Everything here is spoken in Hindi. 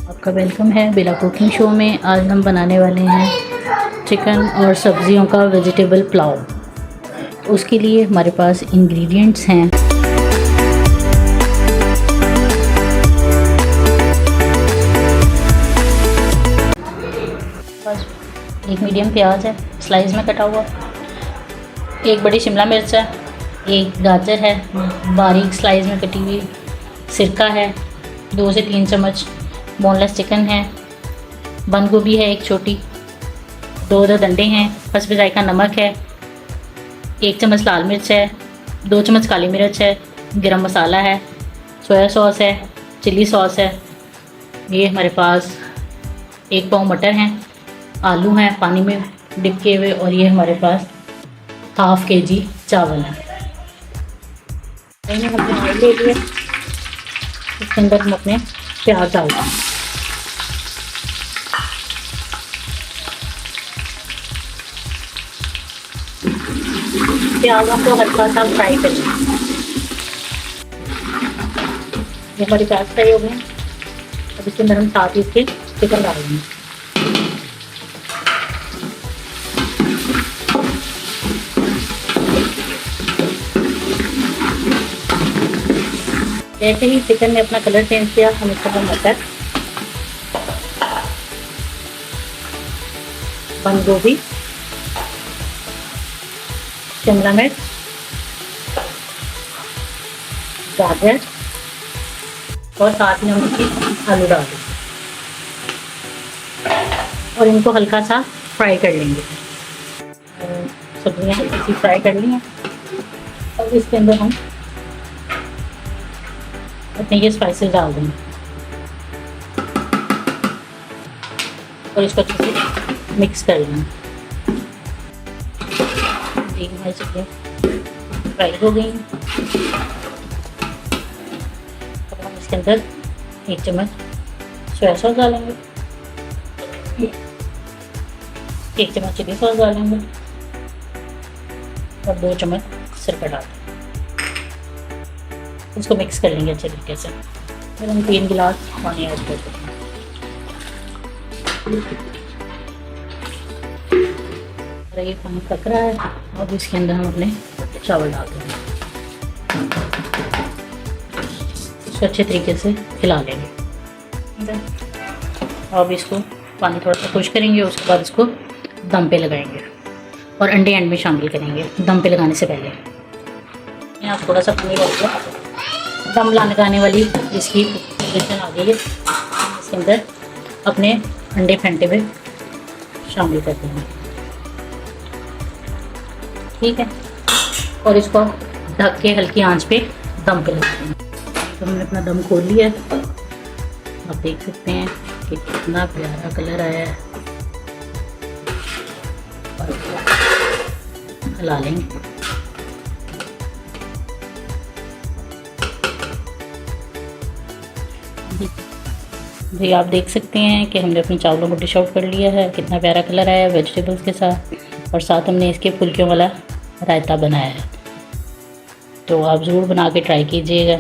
आपका वेलकम है बिला कुकिंग शो में। आज हम बनाने वाले हैं चिकन और सब्जियों का वेजिटेबल पुलाव। उसके लिए हमारे पास इंग्रेडिएंट्स हैं। एक मीडियम प्याज है स्लाइस में कटा हुआ, एक बड़ी शिमला मिर्च है, एक गाजर है बारीक स्लाइस में कटी हुई, सिरका है 2 से 3 चम्मच, बोनलेस चिकन है, बंद गोभी है एक छोटी, 2 डंडे हैं, हस्ब जायका नमक है, 1 चम्मच लाल मिर्च है, 2 चम्मच काली मिर्च है, गरम मसाला है, सोया सॉस है, चिली सॉस है। ये हमारे पास 1 पाव मटर हैं, आलू हैं पानी में डिप किए हुए, और ये हमारे पास ½ kg चावल है। हमने ऑयल ले लिया, इसके अंदर हम अपने प्याज डाल दें। प्याज़ों को हल्का सा फ्राई करें। ये हमारी प्याज फ्राई हो गए। अब इसके अंदर हम साथ ही इसके चिकन डाल देंगे। जैसे ही चिकन ने अपना कलर चेंज किया, हम इसके अंदर मटर, बंद गोभी, शिमला मिर्च, गाजर और साथ में हम इसकी आलू डाल देंगे और इनको हल्का सा फ्राई कर लेंगे। सब्जियाँ हल्की सी फ्राई कर ली हैं। और इसके अंदर हम अपने ये स्पाइसेस डाल देंगे और इसको अच्छे से मिक्स कर लेंगे। हमारी सब्जियाँ फ्राई हो गई। अब हम इसके अंदर 1 चम्मच सोया सॉस डालेंगे, 1 चम्मच चिली सॉस डालेंगे और 2 चम्मच सिरका डालेंगे। इसको मिक्स कर लेंगे अच्छे तरीके से। फिर हम 3 गिलास पानी ऐड कर देंगे। ये पानी पक रहा है और इसके अंदर हम अपने चावल डाल देंगे। इसको अच्छे तरीके से हिला लेंगे। अब इसको पानी थोड़ा सा खुश करेंगे, उसके बाद इसको दम पे लगाएंगे और अंडे एंड में शामिल करेंगे दम पे लगाने से पहले। यहाँ थोड़ा सा पानी डाल दिया, दम लगाने वाली इसकी पोजीशन आ गई है। इसके अंदर अपने अंडे फेंटे हुए शामिल कर देंगे, ठीक है, और इसको ढक के हल्की आंच पे दम पे लगा देंगे। तो हमने अपना दम खोल लिया है। आप देख सकते हैं कि कितना प्यारा कलर आया है। हिला लेंगे। जी आप देख सकते हैं कि हमने अपने चावलों को डिश आउट कर लिया है। कितना प्यारा कलर आया है वेजिटेबल्स के साथ, और साथ हमने इसके फुल्कियों वाला रायता बनाया है। तो आप ज़रूर बना के ट्राई कीजिएगा।